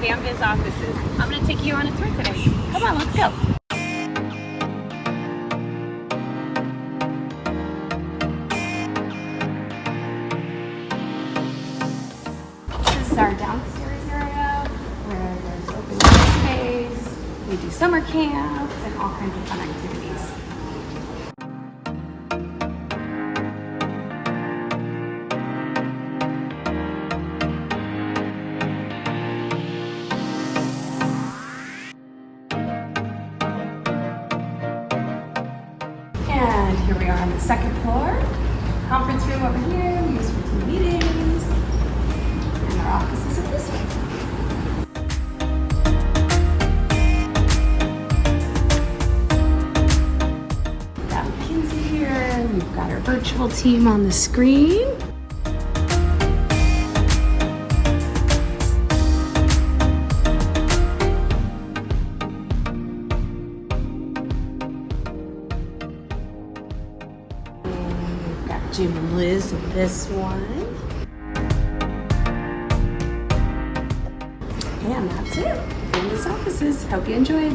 Bambiz offices. I'm going to take you on a tour today. Come on, let's go. This is our downstairs area where there's open space. We do summer camps and all kinds of fun activities. And here we are on the second floor. Conference room over here, we use for team meetings. And our offices are this way. We've got McKinsey here. We've got our virtual team on the screen. Jim and Liz in this one. And that's it. Bambiz offices. Hope you enjoyed.